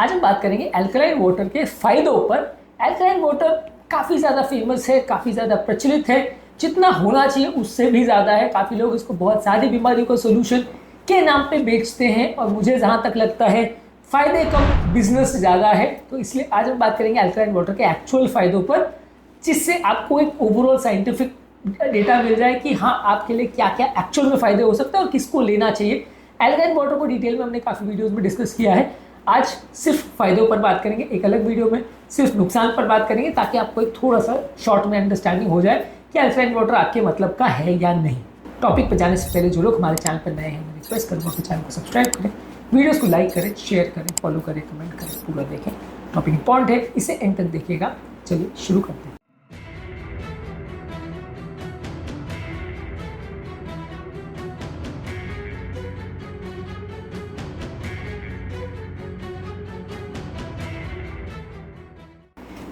आज हम बात करेंगे अल्कलाइन वाटर के फायदों पर। अल्कलाइन वाटर काफ़ी ज़्यादा फेमस है, काफ़ी ज़्यादा प्रचलित है, जितना होना चाहिए उससे भी ज़्यादा है। काफ़ी लोग इसको बहुत सारी बीमारियों का सोल्यूशन के नाम पे बेचते हैं और मुझे जहाँ तक लगता है फ़ायदे कम, बिजनेस ज़्यादा है। तो इसलिए आज हम बात करेंगे अल्कलाइन वाटर के एक्चुअल फ़ायदों पर, जिससे आपको एक ओवरऑल साइंटिफिक डेटा मिल जाए कि हाँ आपके लिए क्या क्या एक्चुअल में फ़ायदे हो सकते हैं और किसको लेना चाहिए। अल्कलाइन वाटर को डिटेल में हमने काफ़ी वीडियोज़ में डिस्कस किया है। आज सिर्फ फ़ायदों पर बात करेंगे, एक अलग वीडियो में सिर्फ नुकसान पर बात करेंगे, ताकि आपको एक थोड़ा सा शॉर्ट में अंडरस्टैंडिंग हो जाए कि अल्कलाइन वाटर आपके मतलब का है या नहीं। टॉपिक पर जाने से पहले जो लोग हमारे चैनल पर नए हैं, मैं रिक्वेस्ट करूँगा कि चैनल को सब्सक्राइब करें, वीडियोज़ को लाइक करें, शेयर करें, फॉलो करें, कमेंट करें, पूरा देखें। टॉपिक इंपॉर्टेंट है, इसे एंड तक देखिएगा। चलिए शुरू करते हैं।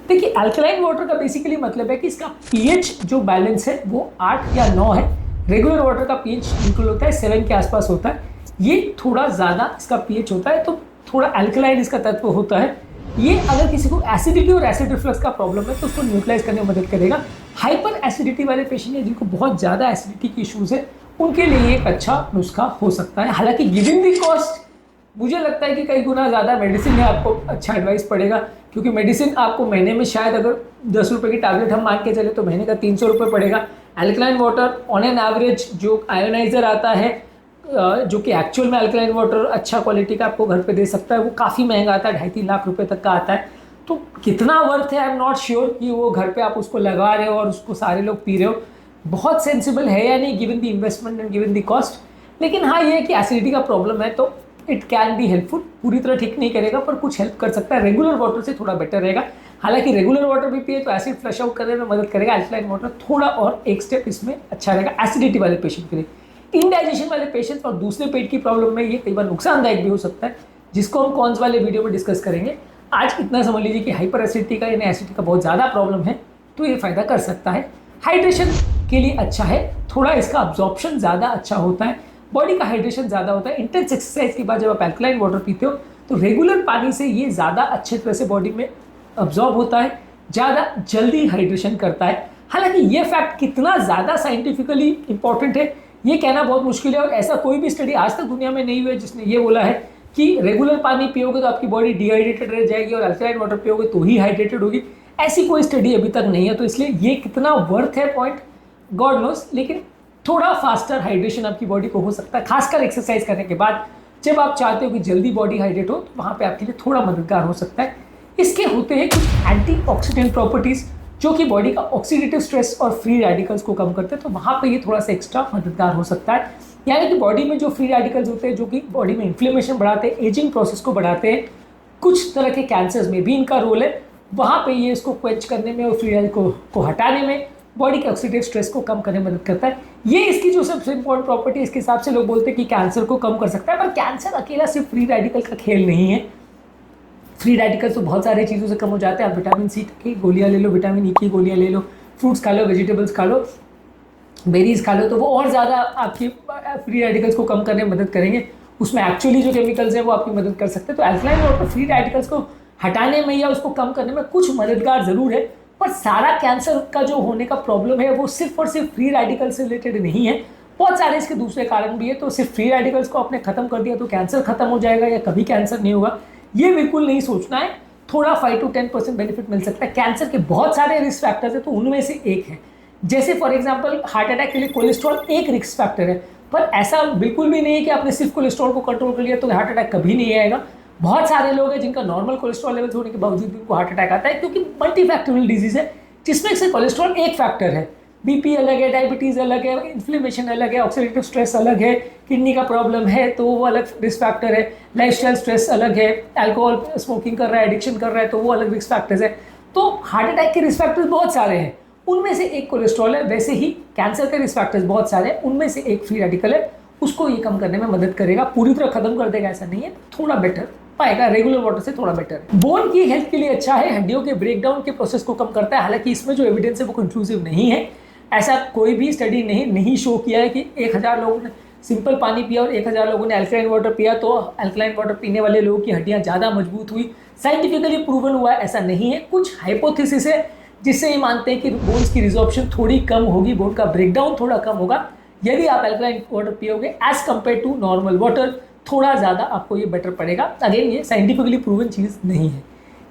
देखिए, अल्कलाइन वाटर का बेसिकली मतलब है कि इसका पीएच जो बैलेंस है वो 8 या 9 है। रेगुलर वाटर का पीएच बिल्कुल होता है 7 के आसपास होता है। ये थोड़ा ज़्यादा इसका पीएच होता है, तो थोड़ा अल्कलाइन इसका तत्व होता है। ये अगर किसी को एसिडिटी और एसिड रिफ्लक्स का प्रॉब्लम है तो उसको न्यूट्रलाइज करने में मदद करेगा। हाइपर एसिडिटी वाले पेशेंट हैं जिनको बहुत ज़्यादा एसिडिटी की इशूज़ है, उनके लिए एक अच्छा नुस्खा हो सकता है। हालांकि गिवन दी कॉस्ट मुझे लगता है कि कई गुना ज़्यादा मेडिसिन में आपको अच्छा एडवाइस पड़ेगा, क्योंकि मेडिसिन आपको महीने में शायद अगर 10 रुपये की टैबलेट हम मान के चले तो महीने का 300 रुपये पड़ेगा। Alkaline water on an average जो आयोनाइजर आता है, जो कि एक्चुअल में अल्कलाइन वाटर अच्छा क्वालिटी का आपको घर पे दे सकता है, वो काफ़ी महंगा आता है, 2.5-3 लाख रुपए तक का आता है। तो कितना वर्थ है, आई एम नॉट श्योर कि वो घर पे आप उसको लगा रहे हो और उसको सारे लोग पी रहे हो, बहुत सेंसिबल है या नहीं given the investment and given the cost. लेकिन हाँ, ये है कि एसिडिटी का प्रॉब्लम है तो इट कैन बी हेल्पफुल। पूरी तरह ठीक नहीं करेगा पर कुछ हेल्प कर सकता है। रेगुलर वाटर से थोड़ा बेटर रहेगा। हालांकि रेगुलर वाटर भी पिए तो एसिड फ्लश आउट करने में मदद करेगा। अल्कलाइन वाटर थोड़ा और एक स्टेप इसमें अच्छा रहेगा एसिडिटी वाले पेशेंट के लिए। इनडाइजेशन वाले पेशेंट और दूसरे पेट की प्रॉब्लम में ये कई बार नुकसानदायक भी हो सकता है, जिसको हम कॉन्स वाले वीडियो में डिस्कस करेंगे। आज इतना समझ लीजिए कि हाइपर एसिडिटी का यानी एसिडिटी का बहुत ज़्यादा प्रॉब्लम है तो ये फ़ायदा कर सकता है। हाइड्रेशन के लिए अच्छा है, थोड़ा इसका अब्जॉर्प्शन ज़्यादा अच्छा होता है, बॉडी का हाइड्रेशन ज़्यादा होता है। इंटेंस एक्सरसाइज के बाद जब आप अल्कलाइन वाटर पीते हो तो रेगुलर पानी से ये ज़्यादा अच्छे तरह से बॉडी में अब्जॉर्ब होता है, ज़्यादा जल्दी हाइड्रेशन करता है। हालांकि ये फैक्ट कितना ज़्यादा साइंटिफिकली इंपॉर्टेंट है ये कहना बहुत मुश्किल है, और ऐसा कोई भी स्टडी आज तक दुनिया में नहीं हुआ है जिसने ये बोला है कि रेगुलर पानी पियोगे तो आपकी बॉडी डिहाइड्रेटेड रह जाएगी और अल्कलाइन वाटर पियोगे तो ही हाइड्रेटेड होगी। ऐसी कोई स्टडी अभी तक नहीं है। तो इसलिए ये कितना वर्थ है पॉइंट गॉड नोस, लेकिन थोड़ा फास्टर हाइड्रेशन आपकी बॉडी को हो सकता है, खासकर एक्सरसाइज करने के बाद। जब आप चाहते हो कि जल्दी बॉडी हाइड्रेट हो तो वहाँ पे आपके लिए थोड़ा मददगार हो सकता है। इसके होते हैं कुछ एंटीऑक्सीडेंट प्रॉपर्टीज़ जो कि बॉडी का ऑक्सीडेटिव स्ट्रेस और फ्री रेडिकल्स को कम करते हैं, तो वहाँ पे ये थोड़ा सा एक्स्ट्रा मददगार हो सकता है। यानी कि बॉडी में जो फ्री रेडिकल्स होते हैं जो कि बॉडी में इन्फ्लेमेशन बढ़ाते हैं, एजिंग प्रोसेस को बढ़ाते हैं, कुछ तरह के कैंसर्स में भी इनका रोल है, वहाँ पे ये इसको क्वेंच करने में और फ्री रेडिकल को हटाने में, बॉडी के ऑक्सीडेटिव स्ट्रेस को कम करने में मदद करता है। ये इसकी जो सबसे इंपॉर्टेंट प्रॉपर्टी है, इसके हिसाब से लोग बोलते हैं कि कैंसर को कम कर सकता है। पर कैंसर अकेला सिर्फ फ्री रेडिकल का खेल नहीं है। फ्री रेडिकल्स तो बहुत सारी चीज़ों से कम हो जाते हैं। आप विटामिन सी की गोलियाँ ले लो, विटामिन ई की गोलियाँ ले लो, फ्रूट्स खा लो, वेजिटेबल्स खा लो, बेरीज खा लो, तो वो और ज़्यादा आपकी फ्री रेडिकल्स को कम करने में मदद करेंगे। उसमें एक्चुअली जो केमिकल्स हैं वो आपकी मदद कर सकते हैं। तो अल्कलाइन वाटर फ्री रेडिकल्स को हटाने में या उसको कम करने में कुछ मददगार ज़रूर है, पर सारा कैंसर का जो होने का प्रॉब्लम है वो सिर्फ और सिर्फ फ्री रेडिकल से रिलेटेड नहीं है। बहुत सारे इसके दूसरे कारण भी है। तो सिर्फ फ्री रेडिकल्स को आपने खत्म कर दिया तो कैंसर खत्म हो जाएगा या कभी कैंसर नहीं होगा, ये बिल्कुल नहीं सोचना है। थोड़ा 5 to 10% बेनिफिट मिल सकता है। कैंसर के बहुत सारे रिस्क फैक्टर्स है तो उनमें से एक है। जैसे फॉर एग्जाम्पल हार्ट अटैक के लिए कोलेस्ट्रॉल एक रिस्क फैक्टर है, पर ऐसा बिल्कुल भी नहीं है कि आपने सिर्फ कोलेस्ट्रॉल को कंट्रोल कर लिया तो हार्ट अटैक कभी नहीं आएगा। बहुत सारे लोग हैं जिनका नॉर्मल कोलेस्ट्रॉल लेवल होने के बावजूद भी उनको हार्ट अटैक आता है, क्योंकि मल्टीफैक्टोरियल डिजीज है जिसमें से कोलेस्ट्रॉल एक फैक्टर है। बीपी अलग है, डायबिटीज़ अलग है, इन्फ्लेमेशन अलग है, ऑक्सीडेटिव स्ट्रेस अलग है, किडनी का प्रॉब्लम है तो वो अलग रिस्क फैक्टर है, लाइफस्टाइल स्ट्रेस अलग है, अल्कोहल स्मोकिंग कर रहा है, एडिक्शन कर रहा है तो वो अलग रिस्क फैक्टर्स है। तो हार्ट अटैक के रिस्क फैक्टर्स बहुत सारे हैं, उनमें से एक कोलेस्ट्रॉल है। वैसे ही कैंसर के रिस्क फैक्टर्स बहुत सारे हैं, उनमें से एक फ्री रेडिकल है, उसको ये कम करने में मदद करेगा। पूरी तरह खत्म कर देगा ऐसा नहीं है, थोड़ा बेटर पाएगा, रेगुलर वाटर से थोड़ा बेटर है। बोन की हेल्थ के लिए अच्छा है, हड्डियों के ब्रेकडाउन के प्रोसेस को कम करता है। हालांकि इसमें जो एविडेंस है वो कंक्लूसिव नहीं है, ऐसा कोई भी स्टडी नहीं शो किया है कि 1000 लोगों ने सिंपल पानी पिया और 1000 लोगों ने अल्कलाइन वाटर पिया तो अल्कलाइन वाटर पीने वाले लोगों की हड्डियां ज़्यादा मजबूत हुई। साइंटिफिकली प्रूवन हुआ है ऐसा नहीं है। कुछ हाइपोथेसिस है जिससे ये मानते हैं कि बोन्स की रिजॉर्प्शन थोड़ी कम होगी, बोन का ब्रेकडाउन थोड़ा कम होगा यदि आप अल्कलाइन वाटर पियोगे as compare to normal water, थोड़ा ज़्यादा आपको ये बेटर पड़ेगा। अगेन ये साइंटिफिकली प्रूवन चीज़ नहीं है।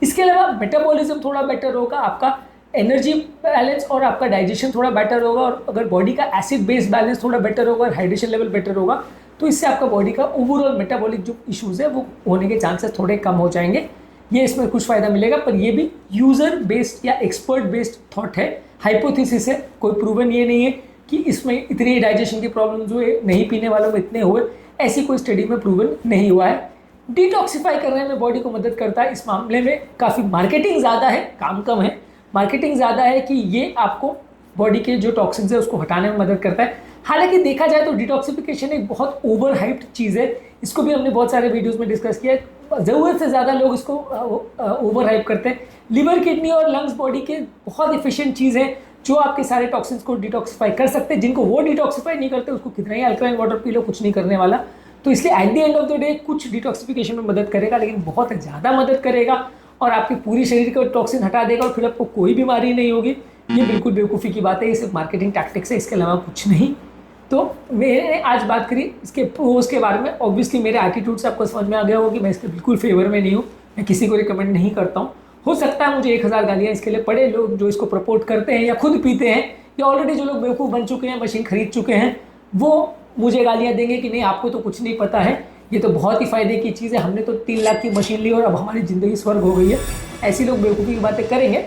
इसके अलावा मेटाबॉलिज्म थोड़ा बेटर होगा, आपका एनर्जी बैलेंस और आपका डाइजेशन थोड़ा बेटर होगा, और अगर बॉडी का एसिड बेस बैलेंस थोड़ा बेटर होगा और हाइड्रेशन लेवल बेटर होगा तो इससे आपका बॉडी का ओवरऑल मेटाबॉलिक जो इश्यूज़ है वो होने के चांसेस थोड़े कम हो जाएंगे। ये इसमें कुछ फ़ायदा मिलेगा, पर ये भी यूज़र बेस्ड या एक्सपर्ट बेस्ड थॉट है, हाइपोथेसिस है, कोई प्रूवन ये नहीं है कि इसमें इतनी डाइजेशन की प्रॉब्लम्स हुए, नहीं पीने वालों में इतने हुए, ऐसी कोई स्टडी में प्रूवन नहीं हुआ है। डिटॉक्सिफाई करने में बॉडी को मदद करता है। इस मामले में काफ़ी मार्केटिंग ज़्यादा है, काम कम है। मार्केटिंग ज़्यादा है कि ये आपको बॉडी के जो टॉक्सिन्स है उसको हटाने में मदद करता है। हालांकि देखा जाए तो डिटॉक्सिफिकेशन एक बहुत ओवर हाइप्ड चीज़ है, इसको भी हमने बहुत सारे वीडियोस में डिस्कस किया है। ज़रूरत से ज़्यादा लोग इसको ओवर हाइप करते हैं। लिवर, किडनी और लंग्स बॉडी के बहुत एफिशिएंट चीज़ है जो आपके सारे टॉक्सिन्स को डिटॉक्सिफाई कर सकते हैं। जिनको वो डिटॉक्सिफाई नहीं करते उसको कितना ही अल्कलाइन वाटर पी लो, कुछ नहीं करने वाला। तो इसलिए at the end of the day कुछ डिटॉक्सिफिकेशन में मदद करेगा, लेकिन बहुत ज़्यादा मदद करेगा और आपके पूरी शरीर का टॉक्सिन हटा देगा और फिर आपको कोई बीमारी नहीं होगी, ये बिल्कुल बेवकूफ़ी की बात है। ये सिर्फ मार्केटिंग टैक्टिक्स है, इसके अलावा कुछ नहीं। तो मैंने आज बात करी इसके प्रोज के बारे में। ऑब्वियसली मेरे एटीट्यूड से आपको समझ में आ गया होगा कि मैं इसके बिल्कुल फेवर में नहीं हूँ, मैं किसी को रिकमेंड नहीं करता हूँ। हो सकता है मुझे 1000 गालियाँ इसके लिए पड़े, लोग जो इसको प्रपोर्ट करते हैं या खुद पीते हैं या ऑलरेडी जो लोग बेवकूफ़ बन चुके हैं, मशीन खरीद चुके हैं, वो मुझे गालियाँ देंगे कि नहीं आपको तो कुछ नहीं पता है, ये तो बहुत ही फ़ायदे की चीज़ है, हमने तो 3 लाख की मशीन ली और अब हमारी ज़िंदगी स्वर्ग हो गई है। ऐसी लोग बेवकूफ़ी की बातें करेंगे।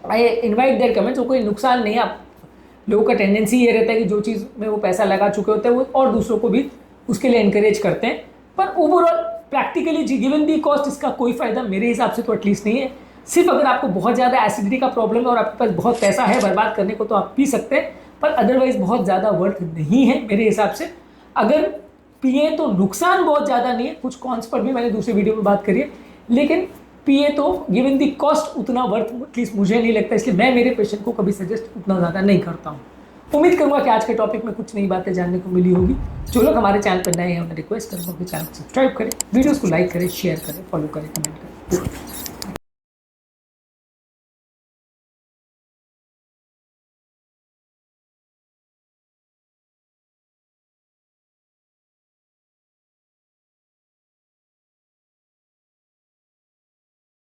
I invite there comments. तो कोई नुकसान नहीं है। आप लोगों का टेंडेंसी ये रहता है कि जो चीज़ में वो पैसा लगा चुके होते हैं वो और दूसरों को भी उसके लिए इनकरेज करते हैं, पर overall practically given the cost इसका कोई फ़ायदा मेरे हिसाब से तो एटलीस्ट नहीं है। सिर्फ अगर आपको बहुत ज़्यादा एसिडिटी का प्रॉब्लम है और आपके पास बहुत पैसा है बर्बाद करने को तो आप पी सकते हैं, पर अदरवाइज बहुत ज़्यादा वर्थ नहीं है मेरे हिसाब से। अगर पिए तो नुकसान बहुत ज़्यादा नहीं है, कुछ कॉन्स पर भी मैंने दूसरे वीडियो में बात करी है, लेकिन पिए तो गिवन दी कॉस्ट उतना वर्थ एटलीस्ट मुझे नहीं लगता, इसलिए मैं मेरे पेशेंट को कभी सजेस्ट उतना ज़्यादा नहीं करता हूँ। उम्मीद करूँगा कि आज के टॉपिक में कुछ नई बातें जानने को मिली होगी। जो लोग हमारे चैनल पर नए हैं उन्हें रिक्वेस्ट करूँगा कि चैनल को सब्सक्राइब करें, वीडियोज़ को लाइक करें, शेयर करें, फॉलो करें, कमेंट करें।